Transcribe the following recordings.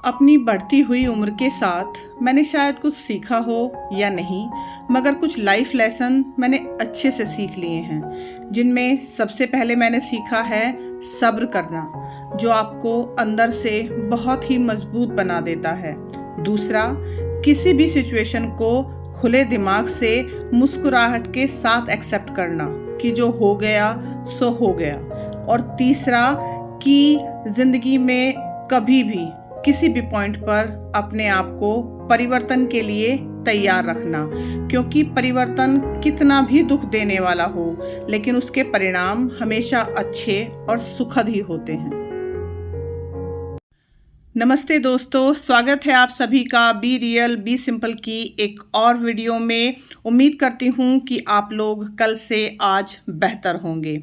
अपनी बढ़ती हुई उम्र के साथ मैंने शायद कुछ सीखा हो या नहीं, मगर कुछ लाइफ लेसन मैंने अच्छे से सीख लिए हैं, जिनमें सबसे पहले मैंने सीखा है सब्र करना, जो आपको अंदर से बहुत ही मजबूत बना देता है। दूसरा, किसी भी सिचुएशन को खुले दिमाग से मुस्कुराहट के साथ एक्सेप्ट करना कि जो हो गया सो हो गया। और तीसरा, कि जिंदगी में कभी भी किसी भी पॉइंट पर अपने आप को परिवर्तन के लिए तैयार रखना, क्योंकि परिवर्तन कितना भी दुख देने वाला हो, लेकिन उसके परिणाम हमेशा अच्छे और सुखद ही होते हैं। नमस्ते दोस्तों, स्वागत है आप सभी का बी रियल बी सिंपल की एक और वीडियो में। उम्मीद करती हूँ कि आप लोग कल से आज बेहतर होंगे।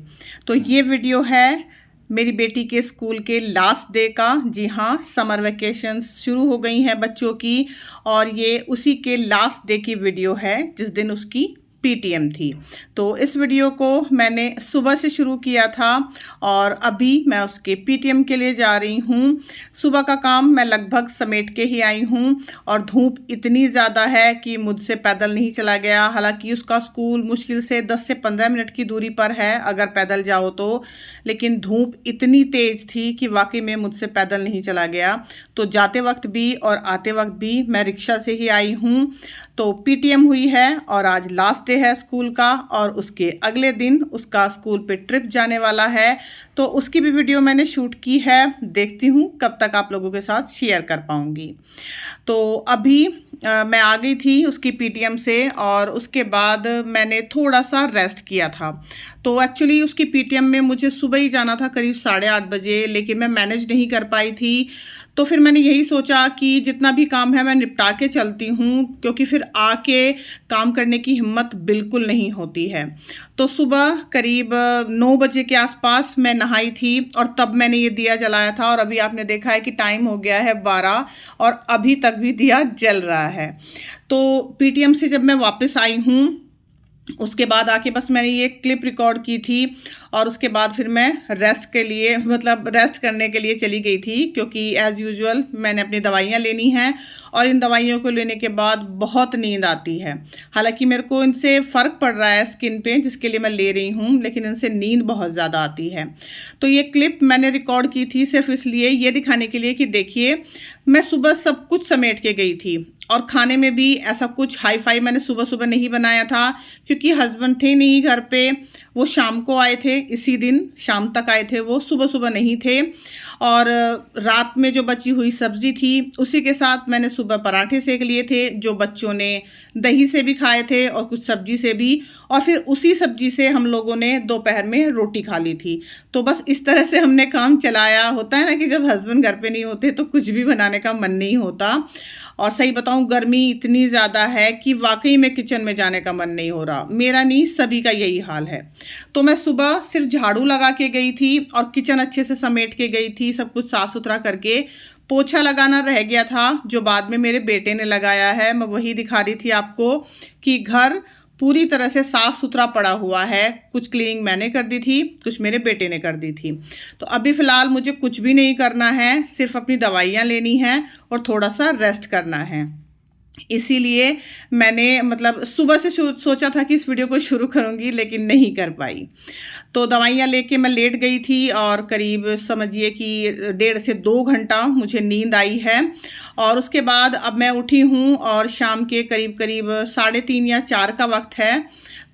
तो ये वीडियो है मेरी बेटी के स्कूल के लास्ट डे का। जी हाँ, समर वेकेशंस शुरू हो गई हैं बच्चों की, और ये उसी के लास्ट डे की वीडियो है जिस दिन उसकी पीटीएम थी। तो इस वीडियो को मैंने सुबह से शुरू किया था और अभी मैं उसके पीटीएम के लिए जा रही हूँ। सुबह का काम मैं लगभग समेट के ही आई हूँ और धूप इतनी ज़्यादा है कि मुझसे पैदल नहीं चला गया। हालांकि उसका स्कूल मुश्किल से 10 से 15 मिनट की दूरी पर है अगर पैदल जाओ तो, लेकिन धूप इतनी तेज़ थी कि वाकई में मुझसे पैदल नहीं चला गया। तो जाते वक्त भी और आते वक्त भी मैं रिक्शा से ही आई हूँ। तो पीटीएम हुई है और आज लास्ट डे है स्कूल का, और उसके अगले दिन उसका स्कूल पे ट्रिप जाने वाला है। तो उसकी भी वीडियो मैंने शूट की है, देखती हूँ कब तक आप लोगों के साथ शेयर कर पाऊँगी। तो अभी मैं आ गई थी उसकी पीटीएम से, और उसके बाद मैंने थोड़ा सा रेस्ट किया था। तो एक्चुअली उसकी पीटीएम में मुझे सुबह ही जाना था करीब 8:30 बजे, लेकिन मैं मैनेज नहीं कर पाई थी। तो फिर मैंने यही सोचा कि जितना भी काम है मैं निपटा के चलती हूँ, क्योंकि फिर आके काम करने की हिम्मत बिल्कुल नहीं होती है। तो सुबह करीब 9 बजे के आसपास मैं नहाई थी और तब मैंने ये दिया जलाया था, और अभी आपने देखा है कि टाइम हो गया है 12 और अभी तक भी दिया जल रहा है। तो पीटीएम से जब मैं वापस आई हूँ उसके बाद आके बस मैंने ये क्लिप रिकॉर्ड की थी, और उसके बाद फिर मैं रेस्ट करने के लिए चली गई थी, क्योंकि एज़ यूजुअल मैंने अपनी दवाइयाँ लेनी हैं और इन दवाइयों को लेने के बाद बहुत नींद आती है। हालांकि मेरे को इनसे फ़र्क पड़ रहा है स्किन पे, जिसके लिए मैं ले रही हूँ, लेकिन इनसे नींद बहुत ज़्यादा आती है। तो ये क्लिप मैंने रिकॉर्ड की थी सिर्फ इसलिए, ये दिखाने के लिए कि देखिए मैं सुबह सब कुछ समेट के गई थी, और खाने में भी ऐसा कुछ हाई फाई मैंने सुबह सुबह नहीं बनाया था, क्योंकि हस्बैंड थे नहीं घर पे। वो शाम को आए थे, इसी दिन शाम तक आए थे, वो सुबह सुबह नहीं थे। और रात में जो बची हुई सब्ज़ी थी उसी के साथ मैंने सुबह पराठे सेक लिए थे, जो बच्चों ने दही से भी खाए थे और कुछ सब्जी से भी, और फिर उसी सब्जी से हम लोगों ने दोपहर में रोटी खा ली थी। तो बस इस तरह से हमने काम चलाया। होता है ना कि जब हस्बैंड घर पे नहीं होते तो कुछ भी बनाने का मन नहीं होता, और सही बताऊं गर्मी इतनी ज़्यादा है कि वाकई में किचन में जाने का मन नहीं हो रहा। मेरा नहीं, सभी का यही हाल है। तो मैं सुबह सिर्फ झाड़ू लगा के गई थी और किचन अच्छे से समेट के गई थी, सब कुछ साफ़ सुथरा करके। पोछा लगाना रह गया था, जो बाद में मेरे बेटे ने लगाया है। मैं वही दिखा रही थी आपको कि घर पूरी तरह से साफ़ सुथरा पड़ा हुआ है। कुछ क्लीनिंग मैंने कर दी थी, कुछ मेरे बेटे ने कर दी थी। तो अभी फ़िलहाल मुझे कुछ भी नहीं करना है, सिर्फ अपनी दवाइयाँ लेनी हैं और थोड़ा सा रेस्ट करना है। इसीलिए मैंने सुबह से सोचा था कि इस वीडियो को शुरू करूंगी, लेकिन नहीं कर पाई। तो दवाइयाँ लेके मैं लेट गई थी, और करीब समझिए कि 1.5 से 2 घंटा मुझे नींद आई है। और उसके बाद अब मैं उठी हूँ, और शाम के करीब 3:30 या 4 का वक्त है।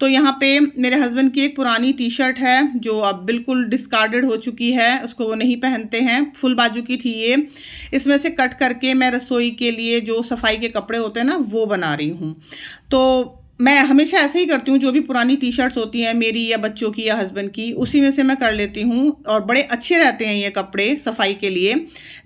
तो यहाँ पे मेरे हस्बैंड की एक पुरानी टी शर्ट है जो अब बिल्कुल डिस्कार्डेड हो चुकी है, उसको वो नहीं पहनते हैं, फुल बाजू की थी ये। इसमें से कट करके मैं रसोई के लिए जो सफाई के कपड़े होते हैं ना, वो बना रही हूँ। तो मैं हमेशा ऐसे ही करती हूँ, जो भी पुरानी टी शर्ट्स होती हैं मेरी या बच्चों की या हस्बैंड की, उसी में से मैं कर लेती हूँ, और बड़े अच्छे रहते हैं ये कपड़े सफाई के लिए।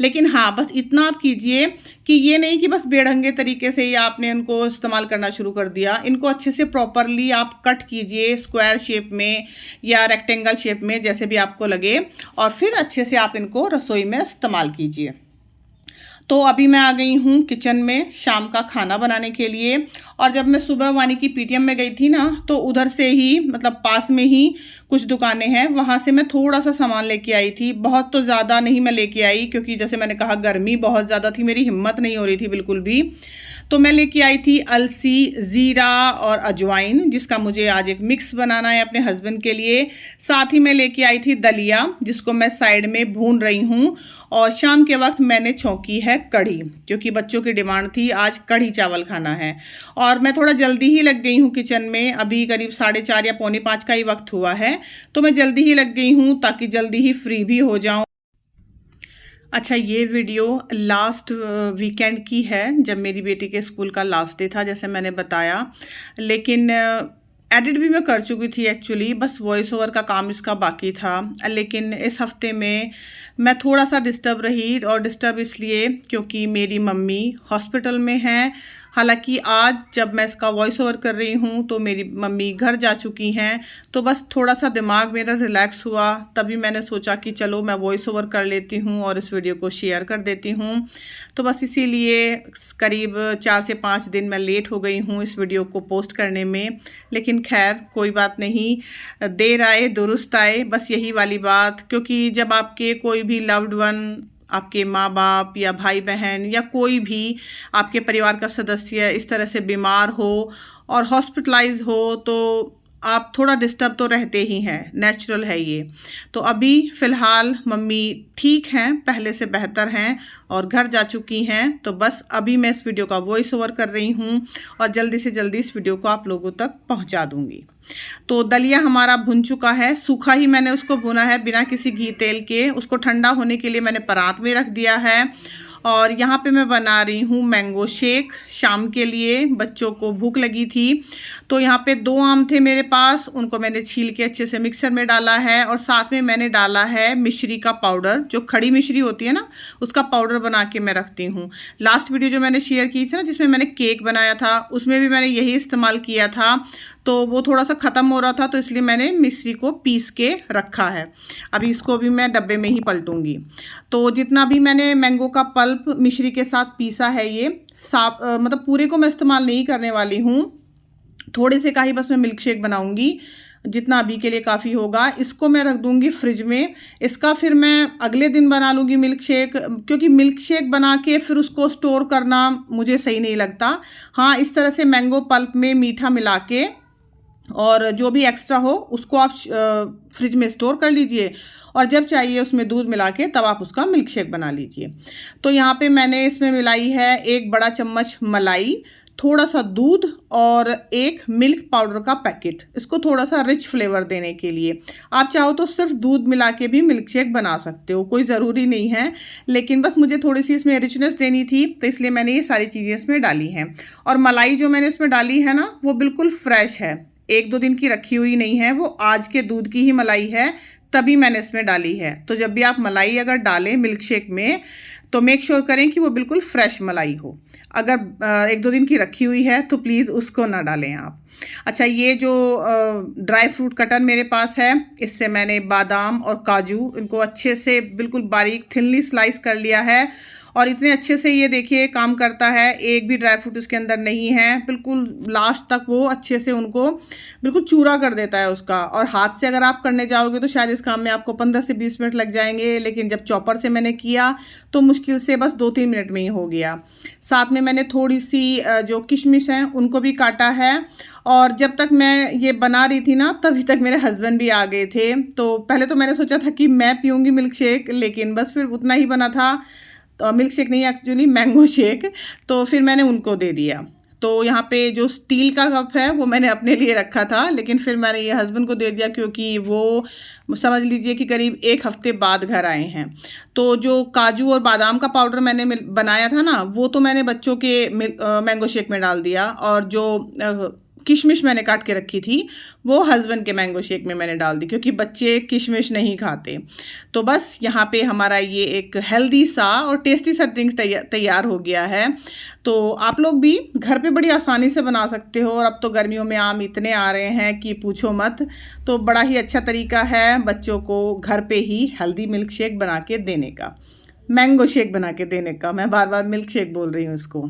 लेकिन हाँ, बस इतना आप कीजिए कि ये नहीं कि बस बेढंगे तरीके से ही आपने इनको इस्तेमाल करना शुरू कर दिया। इनको अच्छे से प्रॉपरली आप कट कीजिए, स्क्वायर शेप में या रेक्टेंगल शेप में, जैसे भी आपको लगे, और फिर अच्छे से आप इनको रसोई में इस्तेमाल कीजिए। तो अभी मैं आ गई हूँ किचन में शाम का खाना बनाने के लिए। और जब मैं सुबह वानी की पीटीएम में गई थी ना, तो उधर से ही मतलब पास में ही कुछ दुकानें हैं, वहाँ से मैं थोड़ा सा सामान लेके आई थी। बहुत तो ज़्यादा नहीं मैं लेके आई, क्योंकि जैसे मैंने कहा गर्मी बहुत ज़्यादा थी, मेरी हिम्मत नहीं हो रही थी बिल्कुल भी। तो मैं लेके आई थी अलसी, ज़ीरा और अजवाइन, जिसका मुझे आज एक मिक्स बनाना है अपने हस्बैंड के लिए। साथ ही मैं लेके आई थी दलिया, जिसको मैं साइड में भून रही हूँ। और शाम के वक्त मैंने छौंकी है कढ़ी, क्योंकि बच्चों की डिमांड थी आज कढ़ी चावल खाना है। और मैं थोड़ा जल्दी ही लग गई हूँ किचन में, अभी करीब 4:30 या 4:45 का ही वक्त हुआ है, तो मैं जल्दी ही लग गई हूँ ताकि जल्दी ही फ्री भी हो जाऊँ। अच्छा, ये वीडियो लास्ट वीकेंड की है, जब मेरी बेटी के स्कूल का लास्ट डे था, जैसे मैंने बताया। लेकिन एडिट भी मैं कर चुकी थी एक्चुअली, बस वॉइस ओवर का काम इसका बाकी था। लेकिन इस हफ्ते में मैं थोड़ा सा डिस्टर्ब रही, और डिस्टर्ब इसलिए क्योंकि मेरी मम्मी हॉस्पिटल में हैं। हालांकि आज जब मैं इसका वॉइस ओवर कर रही हूँ तो मेरी मम्मी घर जा चुकी हैं, तो बस थोड़ा सा दिमाग मेरा रिलैक्स हुआ, तभी मैंने सोचा कि चलो मैं वॉइस ओवर कर लेती हूँ और इस वीडियो को शेयर कर देती हूँ। तो बस इसीलिए करीब 4 से 5 दिन मैं लेट हो गई हूँ इस वीडियो को पोस्ट करने में। लेकिन खैर कोई बात नहीं, देर आए दुरुस्त आए, बस यही वाली बात। क्योंकि जब आपके कोई भी लव्ड वन, आपके माँ बाप या भाई बहन या कोई भी आपके परिवार का सदस्य इस तरह से बीमार हो और हॉस्पिटलाइज हो, तो आप थोड़ा डिस्टर्ब तो रहते ही हैं, नेचुरल है ये। तो अभी फ़िलहाल मम्मी ठीक हैं, पहले से बेहतर हैं और घर जा चुकी हैं। तो बस अभी मैं इस वीडियो का वॉइस ओवर कर रही हूँ और जल्दी से जल्दी इस वीडियो को आप लोगों तक पहुँचा दूँगी। तो दलिया हमारा भुन चुका है, सूखा ही मैंने उसको भुना है, बिना किसी घी तेल के। उसको ठंडा होने के लिए मैंने परात में रख दिया है। और यहाँ पे मैं बना रही हूँ मैंगो शेक शाम के लिए। बच्चों को भूख लगी थी, तो यहाँ पे 2 आम थे मेरे पास, उनको मैंने छील के अच्छे से मिक्सर में डाला है। और साथ में मैंने डाला है मिश्री का पाउडर, जो खड़ी मिश्री होती है ना, उसका पाउडर बना के मैं रखती हूँ। लास्ट वीडियो जो मैंने शेयर की थी ना, जिसमें मैंने केक बनाया था, उसमें भी मैंने यही इस्तेमाल किया था। तो वो थोड़ा सा ख़त्म हो रहा था, तो इसलिए मैंने मिश्री को पीस के रखा है। अभी इसको भी मैं डब्बे में ही पलटूंगी। तो जितना भी मैंने मैंगो का पल्प मिश्री के साथ पीसा है, ये साफ मतलब पूरे को मैं इस्तेमाल नहीं करने वाली हूँ, थोड़े से का ही बस मैं मिल्क शेक बनाऊंगी, जितना अभी के लिए काफ़ी होगा। इसको मैं रख दूंगी फ्रिज में। इसका फिर मैं अगले दिन बना लूँगी मिल्क शेक, क्योंकि मिल्क शेक बना के फिर उसको स्टोर करना मुझे सही नहीं लगता। हाँ, इस तरह से मैंगो पल्प में मीठा मिला के और जो भी एक्स्ट्रा हो उसको आप फ्रिज में स्टोर कर लीजिए, और जब चाहिए उसमें दूध मिला के तब आप उसका मिल्क शेक बना लीजिए। तो यहाँ पे मैंने इसमें मिलाई है 1 बड़ा चम्मच मलाई, थोड़ा सा दूध और 1 मिल्क पाउडर का पैकेट, इसको थोड़ा सा रिच फ्लेवर देने के लिए। आप चाहो तो सिर्फ दूध मिला के भी मिल्क शेक बना सकते हो, कोई ज़रूरी नहीं है, लेकिन बस मुझे थोड़ी सी इसमें रिचनेस देनी थी, तो इसलिए मैंने ये सारी चीज़ें इसमें डाली हैं। और मलाई जो मैंने इसमें डाली है ना, वो बिल्कुल फ्रेश है, 1-2 दिन की रखी हुई नहीं है, वो आज के दूध की ही मलाई है, तभी मैंने इसमें डाली है। तो जब भी आप मलाई अगर डालें मिल्क शेक में, तो मेक श्योर करें कि वो बिल्कुल फ्रेश मलाई हो। अगर 1-2 दिन की रखी हुई है तो प्लीज़ उसको ना डालें आप। अच्छा, ये जो ड्राई फ्रूट कटर मेरे पास है, इससे मैंने बादाम और काजू, इनको अच्छे से बिल्कुल बारीक थिनली स्लाइस कर लिया है। और इतने अच्छे से ये देखिए काम करता है, एक भी ड्राई फ्रूट इसके अंदर नहीं है, बिल्कुल लास्ट तक वो अच्छे से उनको बिल्कुल चूरा कर देता है उसका। और हाथ से अगर आप करने जाओगे तो शायद इस काम में आपको 15 से 20 मिनट लग जाएंगे, लेकिन जब चॉपर से मैंने किया तो मुश्किल से बस 2-3 मिनट में ही हो गया। साथ में मैंने थोड़ी सी जो किशमिश हैं उनको भी काटा है। और जब तक मैं ये बना रही थी ना, तभी तक मेरे हस्बैंड भी आ गए थे। तो पहले तो मैंने सोचा था कि मैं पीऊँगी मिल्क शेक, लेकिन बस फिर उतना ही बना था, तो मिल्क शेक नहीं एक्चुअली मैंगो शेक, तो फिर मैंने उनको दे दिया। तो यहाँ पे जो स्टील का कप है वो मैंने अपने लिए रखा था, लेकिन फिर मैंने ये हस्बैंड को दे दिया, क्योंकि वो समझ लीजिए कि करीब 1 हफ्ते बाद घर आए हैं। तो जो काजू और बादाम का पाउडर मैंने बनाया था ना, वो तो मैंने बच्चों के मैंगो शेक में डाल दिया, और जो किशमिश मैंने काट के रखी थी वो हस्बैंड के मैंगो शेक में मैंने डाल दी, क्योंकि बच्चे किशमिश नहीं खाते। तो बस यहाँ पे हमारा ये एक हेल्दी सा और टेस्टी सा ड्रिंक तैयार हो गया है। तो आप लोग भी घर पे बड़ी आसानी से बना सकते हो, और अब तो गर्मियों में आम इतने आ रहे हैं कि पूछो मत। तो बड़ा ही अच्छा तरीका है बच्चों को घर पे ही हेल्दी मिल्क शेक बना के देने का। मैंगो शेक बना के देने का, मैं बार बार मिल्क शेक बोल रही हूँ इसको।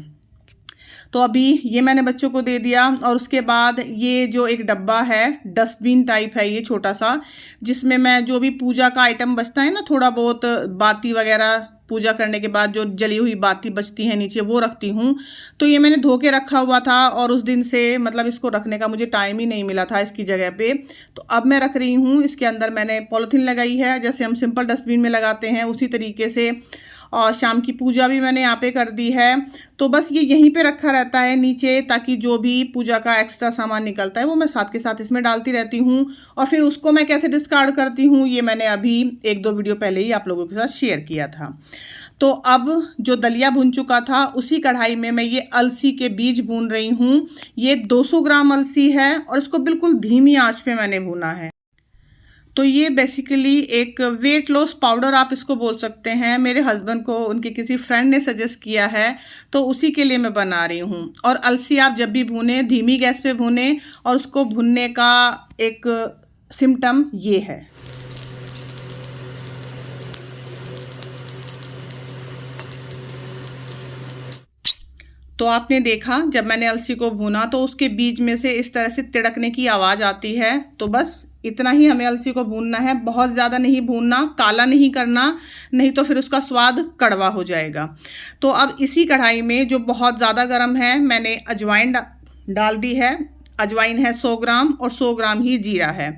तो अभी ये मैंने बच्चों को दे दिया। और उसके बाद ये जो एक डब्बा है, डस्टबिन टाइप है ये छोटा सा, जिसमें मैं जो भी पूजा का आइटम बचता है ना, थोड़ा बहुत बाती वगैरह पूजा करने के बाद जो जली हुई बाती बचती है नीचे, वो रखती हूँ। तो ये मैंने धो के रखा हुआ था और उस दिन से मतलब इसको रखने का मुझे टाइम ही नहीं मिला था इसकी जगह पे। तो अब मैं रख रही हूँ, इसके अंदर मैंने पॉलीथीन लगाई है, जैसे हम सिंपल डस्टबिन में लगाते हैं उसी तरीके से। और शाम की पूजा भी मैंने यहाँ पे कर दी है। तो बस ये यहीं पे रखा रहता है नीचे, ताकि जो भी पूजा का एक्स्ट्रा सामान निकलता है वो मैं साथ के साथ इसमें डालती रहती हूँ। और फिर उसको मैं कैसे डिस्कार्ड करती हूँ ये मैंने अभी 1-2 वीडियो पहले ही आप लोगों के साथ शेयर किया था। तो अब जो दलिया भून चुका था, उसी कढ़ाई में मैं ये अलसी के बीज भून रही हूँ। ये 200 ग्राम अलसी है और इसको बिल्कुल धीमी आंच पे मैंने भूना है। तो ये बेसिकली एक वेट लॉस पाउडर आप इसको बोल सकते हैं। मेरे हस्बैंड को उनके किसी फ्रेंड ने सजेस्ट किया है, तो उसी के लिए मैं बना रही हूँ। और अलसी आप जब भी भूने, धीमी गैस पे भूने, और उसको भुनने का एक सिम्टम ये है। तो आपने देखा जब मैंने अलसी को भूना तो उसके बीज में से इस तरह से तिड़कने की आवाज़ आती है। तो बस इतना ही हमें अलसी को भूनना है, बहुत ज़्यादा नहीं भूनना, काला नहीं करना, नहीं तो फिर उसका स्वाद कड़वा हो जाएगा। तो अब इसी कढ़ाई में जो बहुत ज़्यादा गर्म है, मैंने अजवाइन डाल दी है। अजवाइन है 100 ग्राम और 100 ग्राम ही जीरा है।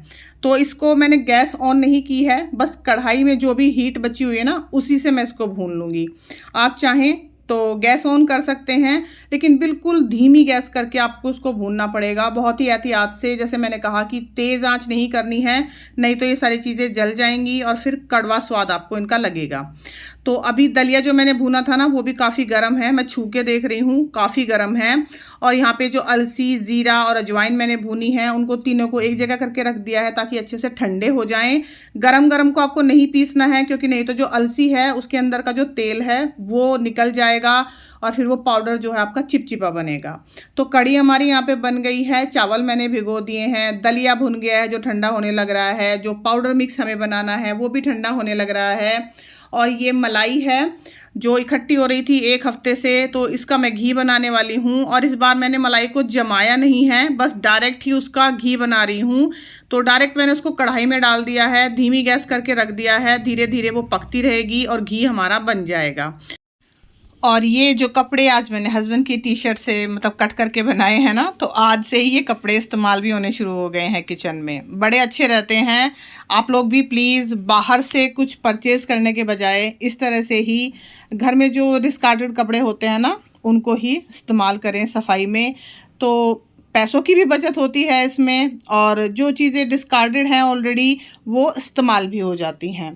तो इसको मैंने गैस ऑन नहीं की है, बस कढ़ाई में जो भी हीट बची हुई है ना, उसी से मैं इसको भून लूँगी। आप चाहें तो गैस ऑन कर सकते हैं, लेकिन बिल्कुल धीमी गैस करके आपको उसको भूनना पड़ेगा, बहुत ही एहतियात से। जैसे मैंने कहा कि तेज़ आंच नहीं करनी है, नहीं तो ये सारी चीज़ें जल जाएंगी और फिर कड़वा स्वाद आपको इनका लगेगा। तो अभी दलिया जो मैंने भूना था ना, वो भी काफ़ी गर्म है, मैं छू के देख रही हूँ, काफ़ी गर्म है। और यहाँ पे जो अलसी, ज़ीरा और अजवाइन मैंने भूनी है, उनको तीनों को एक जगह करके रख दिया है ताकि अच्छे से ठंडे हो जाएं। गरम गरम को आपको नहीं पीसना है, क्योंकि नहीं तो जो अलसी है उसके अंदर का जो तेल है वो निकल जाएगा और फिर वो पाउडर जो है आपका चिपचिपा बनेगा। तो कड़ी हमारी यहाँ पे बन गई है, चावल मैंने भिगो दिए हैं, दलिया भुन गया है जो ठंडा होने लग रहा है, जो पाउडर मिक्स हमें बनाना है वो भी ठंडा होने लग रहा है। और ये मलाई है जो इकट्ठी हो रही थी 1 हफ्ते से, तो इसका मैं घी बनाने वाली हूँ। और इस बार मैंने मलाई को जमाया नहीं है, बस डायरेक्ट ही उसका घी बना रही हूँ। तो डायरेक्ट मैंने उसको कढ़ाई में डाल दिया है, धीमी गैस करके रख दिया है, धीरे धीरे वो पकती रहेगी और घी हमारा बन जाएगा। और ये जो कपड़े आज मैंने हस्बैंड की टी शर्ट से मतलब कट करके बनाए हैं ना, तो आज से ही ये कपड़े इस्तेमाल भी होने शुरू हो गए हैं किचन में, बड़े अच्छे रहते हैं। आप लोग भी प्लीज़ बाहर से कुछ परचेज करने के बजाय इस तरह से ही घर में जो डिस्कार्डेड कपड़े होते हैं ना, उनको ही इस्तेमाल करें सफाई में। तो पैसों की भी बचत होती है इसमें, और जो चीज़ें डिस्कार्डेड हैं ऑलरेडी वो इस्तेमाल भी हो जाती हैं।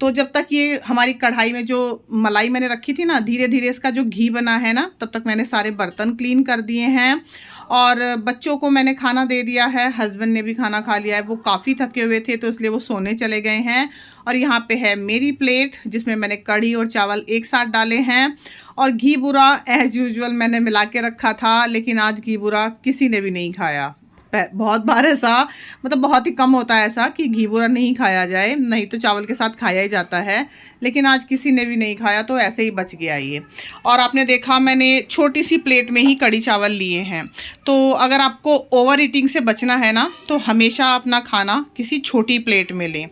तो जब तक ये हमारी कढ़ाई में जो मलाई मैंने रखी थी ना, धीरे धीरे इसका जो घी बना है ना, तब तक मैंने सारे बर्तन क्लीन कर दिए हैं। और बच्चों को मैंने खाना दे दिया है, हस्बैंड ने भी खाना खा लिया है, वो काफ़ी थके हुए थे तो इसलिए वो सोने चले गए हैं। और यहाँ पे है मेरी प्लेट जिसमें मैंने कढ़ी और चावल एक साथ डाले हैं। और घी बुरा एज़ यूजुअल मैंने मिला के रखा था, लेकिन आज घी बुरा किसी ने भी नहीं खाया। बहुत बार ऐसा, मतलब बहुत ही कम होता है ऐसा कि घी बुरा नहीं खाया जाए, नहीं तो चावल के साथ खाया ही जाता है, लेकिन आज किसी ने भी नहीं खाया तो ऐसे ही बच गया ये। और आपने देखा मैंने छोटी सी प्लेट में ही कढ़ी चावल लिए हैं। तो अगर आपको ओवर ईटिंग से बचना है ना, तो हमेशा अपना खाना किसी छोटी प्लेट में लें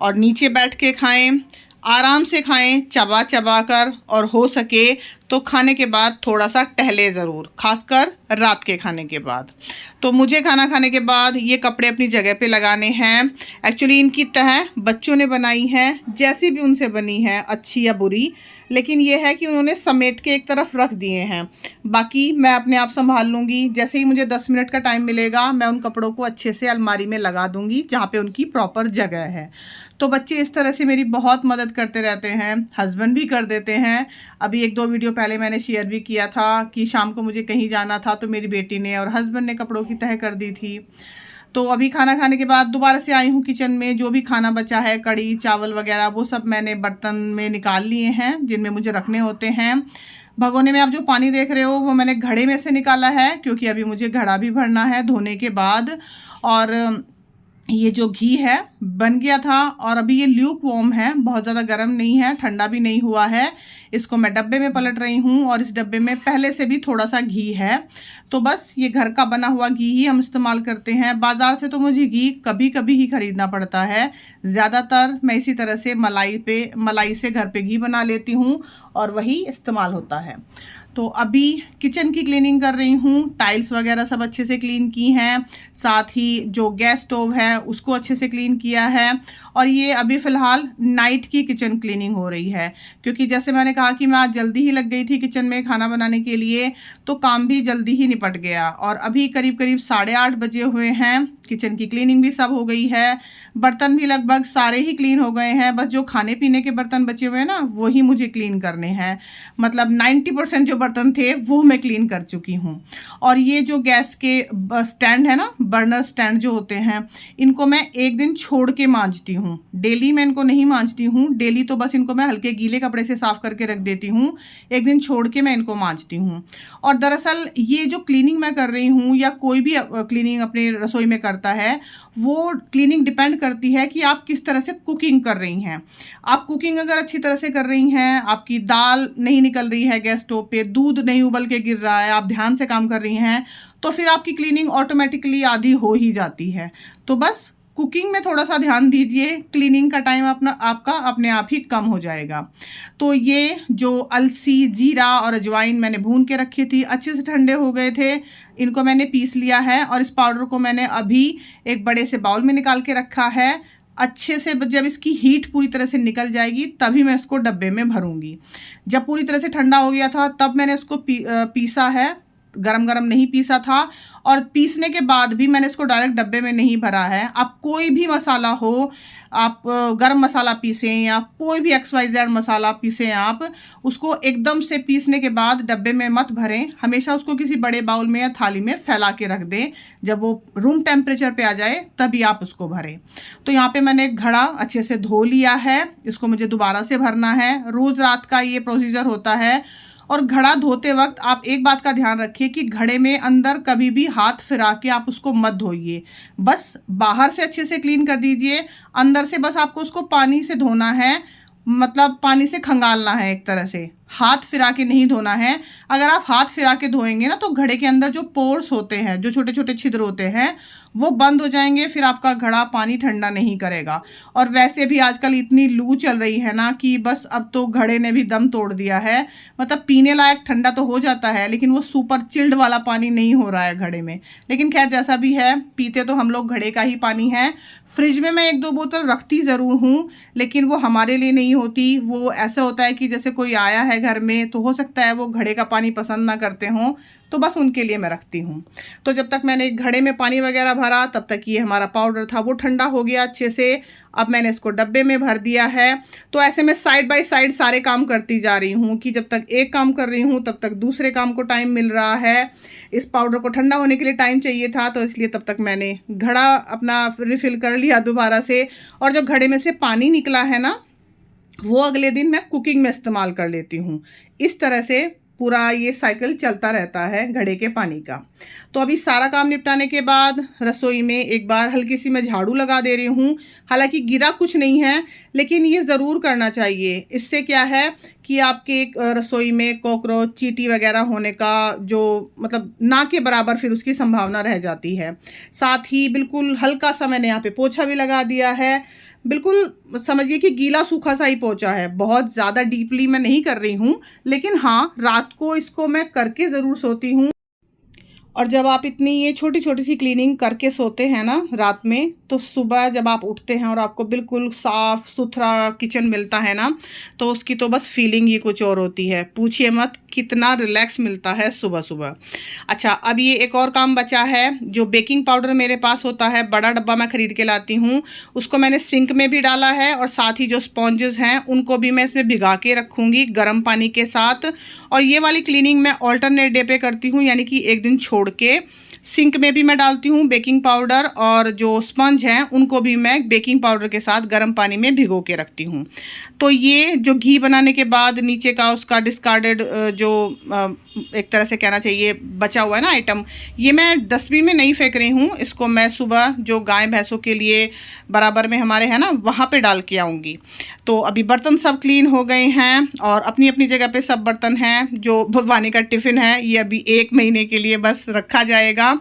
और नीचे बैठ के खाएं, आराम से खाएं, चबा चबा कर, और हो सके तो खाने के बाद थोड़ा सा टहले ज़रूर, खासकर रात के खाने के बाद। तो मुझे खाना खाने के बाद ये कपड़े अपनी जगह पे लगाने हैं। एक्चुअली इनकी तह बच्चों ने बनाई है, जैसी भी उनसे बनी है, अच्छी या बुरी, लेकिन ये है कि उन्होंने समेट के एक तरफ रख दिए हैं। बाकी मैं अपने आप संभाल लूँगी, जैसे ही मुझे 10 मिनट का टाइम मिलेगा मैं उन कपड़ों को अच्छे से अलमारी में लगा दूँगी जहाँ पे उनकी प्रॉपर जगह है। तो बच्चे इस तरह से मेरी बहुत मदद करते रहते हैं, हस्बैंड भी कर देते हैं। अभी 1-2 वीडियो पहले मैंने शेयर भी किया था कि शाम को मुझे कहीं जाना था तो मेरी बेटी ने और हस्बैंड ने कपड़ों की तह कर दी थी। तो अभी खाना खाने के बाद दोबारा से आई हूँ किचन में, जो भी खाना बचा है, कढ़ी चावल वगैरह, वो सब मैंने बर्तन में निकाल लिए हैं जिनमें मुझे रखने होते हैं। भगोने में आप जो पानी देख रहे हो वो मैंने घड़े में से निकाला है, क्योंकि अभी मुझे घड़ा भी भरना है धोने के बाद। और ये जो घी है बन गया था और अभी ये ल्यूक वार्म है, बहुत ज़्यादा गर्म नहीं है, ठंडा भी नहीं हुआ है। इसको मैं डब्बे में पलट रही हूँ और इस डब्बे में पहले से भी थोड़ा सा घी है। तो बस ये घर का बना हुआ घी ही हम इस्तेमाल करते हैं। बाज़ार से तो मुझे घी कभी कभी ही खरीदना पड़ता है। ज़्यादातर मैं इसी तरह से मलाई से घर पे घी बना लेती हूँ और वही इस्तेमाल होता है। तो अभी किचन की क्लीनिंग कर रही हूँ। टाइल्स वगैरह सब अच्छे से क्लीन की हैं, साथ ही जो गैस स्टोव है उसको अच्छे से क्लीन किया है। और ये अभी फ़िलहाल नाइट की किचन क्लीनिंग हो रही है, क्योंकि जैसे मैंने कहा कि मैं आज जल्दी ही लग गई थी किचन में खाना बनाने के लिए, तो काम भी जल्दी ही निपट गया। और अभी करीब करीब 8:30 बजे हुए हैं। किचन की क्लीनिंग भी सब हो गई है, बर्तन भी लगभग सारे ही क्लीन हो गए हैं। बस जो खाने पीने के बर्तन बचे हुए हैं ना, वही मुझे क्लीन करने हैं। मतलब 90% जो बर्तन थे वो मैं क्लीन कर चुकी हूँ। और ये जो गैस के स्टैंड है ना, बर्नर स्टैंड जो होते हैं, इनको मैं एक दिन छोड़ के मांजती हूँ। डेली मैं इनको नहीं मांजती हूँ, डेली तो बस इनको मैं हल्के गीले कपड़े से साफ करके रख देती हूँ। एक दिन छोड़ के मैं इनको मांजती हूँ। और दरअसल ये जो क्लीनिंग मैं कर रही हूँ या कोई भी क्लीनिंग अपनी रसोई में करता है, वो क्लीनिंग डिपेंड करती है कि आप किस तरह से कुकिंग कर रही हैं। आप कुकिंग अगर अच्छी तरह से कर रही हैं, आपकी दाल नहीं निकल रही है गैस स्टोव पे, दूध नहीं उबल के गिर रहा है, आप ध्यान से काम कर रही हैं, तो फिर आपकी क्लीनिंग ऑटोमेटिकली आधी हो ही जाती है। तो बस कुकिंग में थोड़ा सा ध्यान दीजिए, क्लीनिंग का टाइम आपका अपने आप ही कम हो जाएगा। तो ये जो अलसी, जीरा और अजवाइन मैंने भून के रखी थी, अच्छे से ठंडे हो गए थे, इनको मैंने पीस लिया है और इस पाउडर को मैंने अभी एक बड़े से बाउल में निकाल के रखा है। अच्छे से जब इसकी हीट पूरी तरह से निकल जाएगी तभी मैं इसको डब्बे में भरूंगी। जब पूरी तरह से ठंडा हो गया था तब मैंने इसको पीसा है, गरम गरम नहीं पीसा था। और पीसने के बाद भी मैंने इसको डायरेक्ट डब्बे में नहीं भरा है। आप कोई भी मसाला हो, आप गरम मसाला पीसें या कोई भी XYZ मसाला पीसें, आप उसको एकदम से पीसने के बाद डब्बे में मत भरें। हमेशा उसको किसी बड़े बाउल में या थाली में फैला के रख दें। जब वो रूम टेम्परेचर पे आ जाए तभी आप उसको भरें। तो यहाँ पे मैंने एक घड़ा अच्छे से धो लिया है, इसको मुझे दोबारा से भरना है। रोज़ रात का ये प्रोसीजर होता है। और घड़ा धोते वक्त आप एक बात का ध्यान रखिए कि घड़े में अंदर कभी भी हाथ फिरा के आप उसको मत धोइए। बस बाहर से अच्छे से क्लीन कर दीजिए, अंदर से बस आपको उसको पानी से धोना है, मतलब पानी से खंगालना है एक तरह से, हाथ फिरा के नहीं धोना है। अगर आप हाथ फिरा के धोएंगे ना तो घड़े के अंदर जो पोर्स होते हैं, जो छोटे छोटे छिद्र होते हैं, वो बंद हो जाएंगे, फिर आपका घड़ा पानी ठंडा नहीं करेगा। और वैसे भी आजकल इतनी लू चल रही है ना कि बस अब तो घड़े ने भी दम तोड़ दिया है। मतलब पीने लायक ठंडा तो हो जाता है, लेकिन वो सुपर चिल्ड वाला पानी नहीं हो रहा है घड़े में। लेकिन खैर जैसा भी है, पीते तो हम लोग घड़े का ही पानी है। फ्रिज में मैं 1-2 बोतल रखती ज़रूर हूँ, लेकिन वो हमारे लिए नहीं होती। वो ऐसा होता है कि जैसे कोई आया है घर में, तो हो सकता है वो घड़े का पानी पसंद ना करते हों, तो बस उनके लिए मैं रखती हूँ। तो जब तक मैंने घड़े में पानी वगैरह भरा, तब तक ये हमारा पाउडर था वो ठंडा हो गया अच्छे से। अब मैंने इसको डब्बे में भर दिया है। तो ऐसे मैं साइड बाय साइड सारे काम करती जा रही हूँ कि जब तक एक काम कर रही हूँ तब तक दूसरे काम को टाइम मिल रहा है। इस पाउडर को ठंडा होने के लिए टाइम चाहिए था, तो इसलिए तब तक मैंने घड़ा अपना रिफ़िल कर लिया दोबारा से। और जो घड़े में से पानी निकला है ना, वो अगले दिन मैं कुकिंग में इस्तेमाल कर लेती हूँ। इस तरह से पूरा ये साइकिल चलता रहता है घड़े के पानी का। तो अभी सारा काम निपटाने के बाद रसोई में एक बार हल्की सी मैं झाड़ू लगा दे रही हूँ। हालांकि गिरा कुछ नहीं है, लेकिन ये ज़रूर करना चाहिए। इससे क्या है कि आपके रसोई में कॉकरोच, चींटी वगैरह होने का जो मतलब ना के बराबर फिर उसकी संभावना रह जाती है। साथ ही बिल्कुल हल्का सा मैंने यहाँ पे पोछा भी लगा दिया है। बिल्कुल समझिए कि गीला सूखा सा ही पोछा है, बहुत ज़्यादा डीपली मैं नहीं कर रही हूँ। लेकिन हाँ, रात को इसको मैं करके ज़रूर सोती हूँ। और जब आप इतनी ये छोटी छोटी सी क्लीनिंग करके सोते हैं ना रात में, तो सुबह जब आप उठते हैं और आपको बिल्कुल साफ़ सुथरा किचन मिलता है ना, तो उसकी तो बस फीलिंग ही कुछ और होती है। पूछिए मत कितना रिलैक्स मिलता है सुबह सुबह। अच्छा, अब ये एक और काम बचा है। जो बेकिंग पाउडर मेरे पास होता है, बड़ा डब्बा मैं ख़रीद के लाती हूँ, उसको मैंने सिंक में भी डाला है। और साथ ही जो स्पॉन्जेस हैं उनको भी मैं इसमें भिगा के रखूँगी गर्म पानी के साथ। और ये वाली क्लीनिंग मैं ऑल्टरनेट डे पे करती हूँ, यानी कि एक दिन छोड़ के। सिंक में भी मैं डालती हूँ बेकिंग पाउडर, और जो स्पंज हैं उनको भी मैं बेकिंग पाउडर के साथ गर्म पानी में भिगो के रखती हूँ। तो ये जो घी बनाने के बाद नीचे का उसका डिस्कार्डेड जो एक तरह से कहना चाहिए बचा हुआ है ना आइटम, ये मैं डस्टबिन में नहीं फेंक रही हूँ, इसको मैं सुबह जो गाय भैंसों के लिए बराबर में हमारे है ना वहाँ पे डाल के आऊँगी। तो अभी बर्तन सब क्लीन हो गए हैं और अपनी अपनी जगह पे सब बर्तन हैं। जो भवानी का टिफ़िन है ये अभी 1 महीने के लिए बस रखा जाएगा।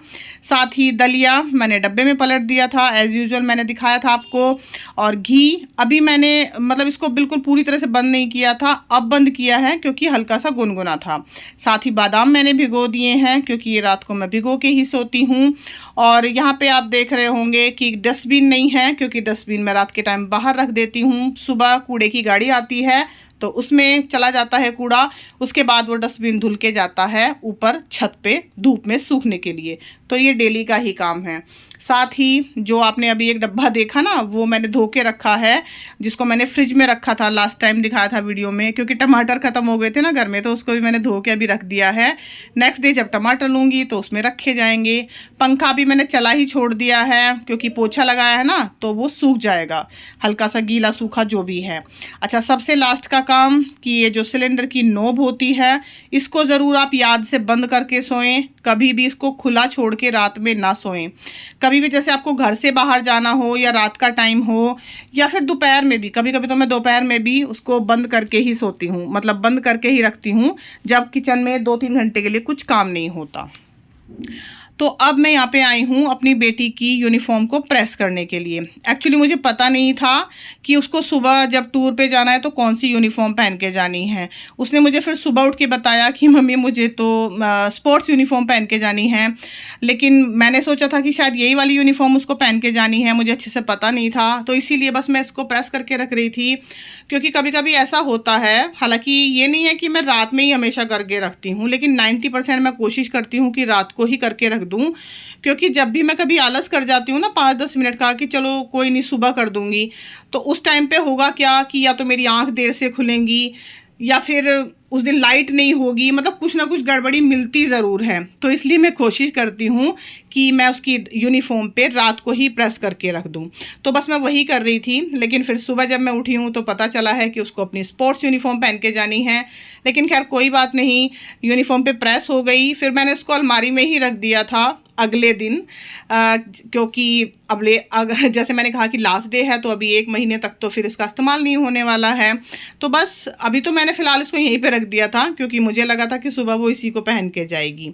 साथ ही दलिया मैंने डब्बे में पलट दिया था, एज़ यूजुअल मैंने दिखाया था आपको। और घी अभी मैंने मतलब इसको बिल्कुल पूरी तरह से बंद नहीं किया था, अब बंद किया है क्योंकि हल्का सा गुनगुना था। साथ ही बादाम मैंने भिगो दिए हैं क्योंकि ये रात को मैं भिगो के ही सोती हूँ। और यहाँ पे आप देख रहे होंगे कि डस्टबिन नहीं है क्योंकि डस्टबिन मैं रात के टाइम बाहर रख देती हूँ। सुबह कूड़े की गाड़ी आती है तो उसमें चला जाता है कूड़ा, उसके बाद वो डस्टबिन धुल के जाता है ऊपर छत पे धूप में सूखने के लिए। तो ये डेली का ही काम है। साथ ही जो आपने अभी एक डब्बा देखा ना वो मैंने धो के रखा है, जिसको मैंने फ्रिज में रखा था, लास्ट टाइम दिखाया था वीडियो में, क्योंकि टमाटर ख़त्म हो गए थे ना घर में, तो उसको भी मैंने धो के अभी रख दिया है। नेक्स्ट डे जब टमाटर लूँगी तो उसमें रखे जाएंगे। पंखा भी मैंने चला ही छोड़ दिया है क्योंकि पोछा लगाया है ना तो वो सूख जाएगा, हल्का सा गीला सूखा जो भी है। अच्छा, सबसे लास्ट का काम कि ये जो सिलेंडर की नोब होती है इसको ज़रूर आप याद से बंद करके सोएं, कभी भी इसको खुला छोड़ के रात में ना सोएं। कभी भी जैसे आपको घर से बाहर जाना हो या रात का टाइम हो या फिर दोपहर में भी, कभी कभी तो मैं दोपहर में भी उसको बंद करके ही सोती हूँ, मतलब बंद करके ही रखती हूँ जब किचन में 2-3 घंटे के लिए कुछ काम नहीं होता। तो अब मैं यहाँ पे आई हूँ अपनी बेटी की यूनिफॉर्म को प्रेस करने के लिए। एक्चुअली मुझे पता नहीं था कि उसको सुबह जब टूर पे जाना है तो कौन सी यूनिफॉर्म पहन के जानी है। उसने मुझे फिर सुबह उठ के बताया कि मम्मी मुझे तो स्पोर्ट्स यूनिफॉर्म पहन के जानी है, लेकिन मैंने सोचा था कि शायद यही वाली यूनिफॉर्म उसको पहन के जानी है, मुझे अच्छे से पता नहीं था, तो इसीलिए बस मैं इसको प्रेस करके रख रही थी। क्योंकि कभी कभी ऐसा होता है, हालांकि ये नहीं है कि मैं रात में ही हमेशा करके रखती हूँ, लेकिन 90% मैं कोशिश करती हूँ कि रात को ही करके रख दूँ। क्योंकि जब भी मैं कभी आलस कर जाती हूँ ना 5-10 मिनट का कि चलो कोई नहीं सुबह कर दूँगी, तो उस टाइम पे होगा क्या कि या तो मेरी आँख देर से खुलेंगी या फिर उस दिन लाइट नहीं होगी, मतलब कुछ ना कुछ गड़बड़ी मिलती ज़रूर है। तो इसलिए मैं कोशिश करती हूँ कि मैं उसकी यूनिफॉर्म पे रात को ही प्रेस करके रख दूँ। तो बस मैं वही कर रही थी, लेकिन फिर सुबह जब मैं उठी हूँ तो पता चला है कि उसको अपनी स्पोर्ट्स यूनिफॉर्म पहन के जानी है। लेकिन खैर कोई बात नहीं, यूनिफॉर्म पे प्रेस हो गई। फिर मैंने उसको अलमारी में ही रख दिया था अगले दिन, क्योंकि जैसे मैंने कहा कि लास्ट डे है तो अभी 1 महीने तक तो फिर इसका इस्तेमाल नहीं होने वाला है। तो बस अभी तो मैंने फ़िलहाल इसको यहीं पे रख दिया था क्योंकि मुझे लगा था कि सुबह वो इसी को पहन के जाएगी।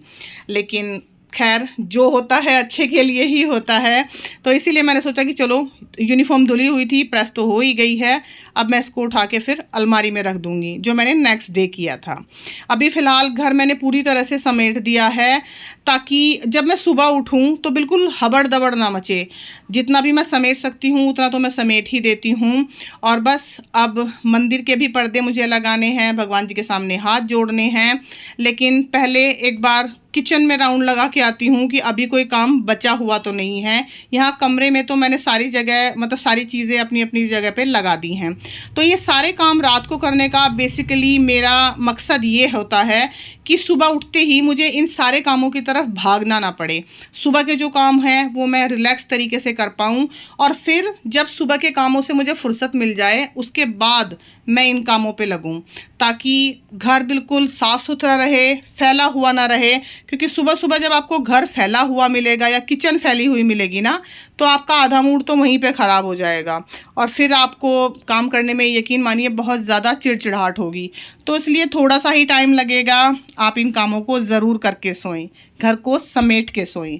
लेकिन खैर जो होता है अच्छे के लिए ही होता है, तो इसीलिए मैंने सोचा कि चलो यूनिफॉर्म धुली हुई थी, प्रेस तो हो ही गई है, अब मैं इसको उठा के फिर अलमारी में रख दूंगी, जो मैंने नेक्स्ट डे किया था। अभी फ़िलहाल घर मैंने पूरी तरह से समेट दिया है ताकि जब मैं सुबह उठूं तो बिल्कुल हबड़ दबड़ ना मचे। जितना भी मैं समेट सकती हूँ उतना तो मैं समेट ही देती हूँ। और बस अब मंदिर के भी पर्दे मुझे लगाने हैं, भगवान जी के सामने हाथ जोड़ने हैं, लेकिन पहले एक बार किचन में राउंड लगा के आती हूँ कि अभी कोई काम बचा हुआ तो नहीं है। यहाँ कमरे में तो मैंने सारी जगह मतलब सारी चीज़ें अपनी अपनी जगह पे लगा दी हैं। तो ये सारे काम रात को करने का बेसिकली मेरा मकसद ये होता है कि सुबह उठते ही मुझे इन सारे कामों की तरफ भागना ना पड़े। सुबह के जो काम हैं वो मैं रिलैक्स तरीके से कर पाऊँ, और फिर जब सुबह के कामों से मुझे फुर्सत मिल जाए उसके बाद मैं इन कामों पे लगूं, ताकि घर बिल्कुल साफ़ सुथरा रहे, फैला हुआ ना रहे। क्योंकि सुबह सुबह जब आपको घर फैला हुआ मिलेगा या किचन फैली हुई मिलेगी ना, तो आपका आधा मूड तो वहीं पे ख़राब हो जाएगा और फिर आपको काम करने में यकीन मानिए बहुत ज़्यादा चिड़चिड़ाहट होगी। तो इसलिए थोड़ा सा ही टाइम लगेगा, आप इन कामों को ज़रूर करके सोएं, घर को समेट के सोएं।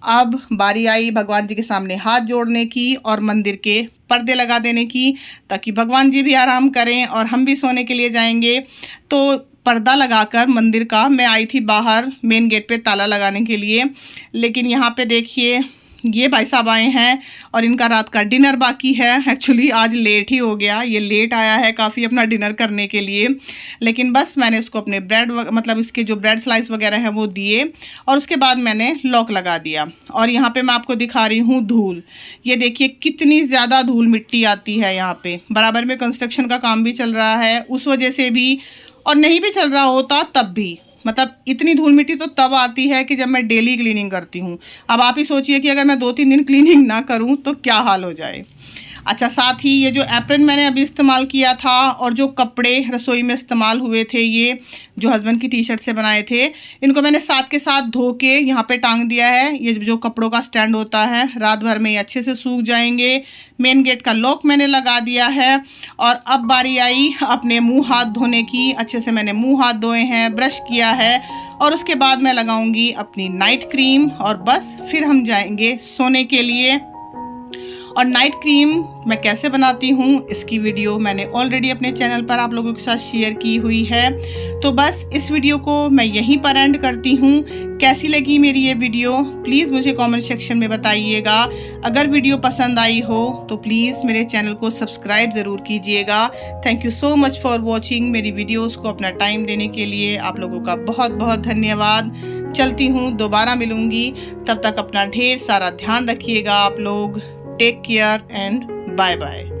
अब बारी आई भगवान जी के सामने हाथ जोड़ने की और मंदिर के पर्दे लगा देने की, ताकि भगवान जी भी आराम करें और हम भी सोने के लिए जाएंगे। तो पर्दा लगाकर मंदिर का मैं आई थी बाहर मेन गेट पे ताला लगाने के लिए, लेकिन यहाँ पे देखिए ये भाई साहब आए हैं और इनका रात का डिनर बाकी है। एक्चुअली आज लेट ही हो गया, ये लेट आया है काफ़ी अपना डिनर करने के लिए, लेकिन बस मैंने उसको अपने ब्रेड मतलब इसके जो ब्रेड स्लाइस वगैरह हैं वो दिए और उसके बाद मैंने लॉक लगा दिया। और यहाँ पे मैं आपको दिखा रही हूँ धूल, ये देखिए कितनी ज़्यादा धूल मिट्टी आती है यहाँ पे। बराबर में कंस्ट्रक्शन का काम भी चल रहा है, उस वजह से भी, और नहीं भी चल रहा होता तब भी मतलब इतनी धूल मिट्टी तो तब आती है कि जब मैं डेली क्लीनिंग करती हूँ। अब आप ही सोचिए कि अगर मैं 2-3 दिन क्लीनिंग ना करूँ तो क्या हाल हो जाए। अच्छा, साथ ही ये जो एप्रन मैंने अभी इस्तेमाल किया था और जो कपड़े रसोई में इस्तेमाल हुए थे, ये जो हस्बैंड की टी शर्ट से बनाए थे, इनको मैंने साथ के साथ धो के यहाँ पे टांग दिया है। ये जो कपड़ों का स्टैंड होता है, रात भर में ये अच्छे से सूख जाएंगे। मेन गेट का लॉक मैंने लगा दिया है। और अब बारी आई अपने मुँह हाथ धोने की। अच्छे से मैंने मुँह हाथ धोए हैं, ब्रश किया है और उसके बाद मैं लगाऊंगी अपनी नाइट क्रीम और बस फिर हम जाएंगे सोने के लिए। और नाइट क्रीम मैं कैसे बनाती हूँ इसकी वीडियो मैंने ऑलरेडी अपने चैनल पर आप लोगों के साथ शेयर की हुई है। तो बस इस वीडियो को मैं यहीं पर एंड करती हूँ। कैसी लगी मेरी ये वीडियो प्लीज़ मुझे कमेंट सेक्शन में बताइएगा। अगर वीडियो पसंद आई हो तो प्लीज़ मेरे चैनल को सब्सक्राइब ज़रूर कीजिएगा। Thank you so much for watching. मेरी वीडियोज़ को अपना टाइम देने के लिए आप लोगों का बहुत बहुत धन्यवाद। चलती हूँ, दोबारा मिलूँगी, तब तक अपना ढेर सारा ध्यान रखिएगा आप लोग। Take care and bye bye.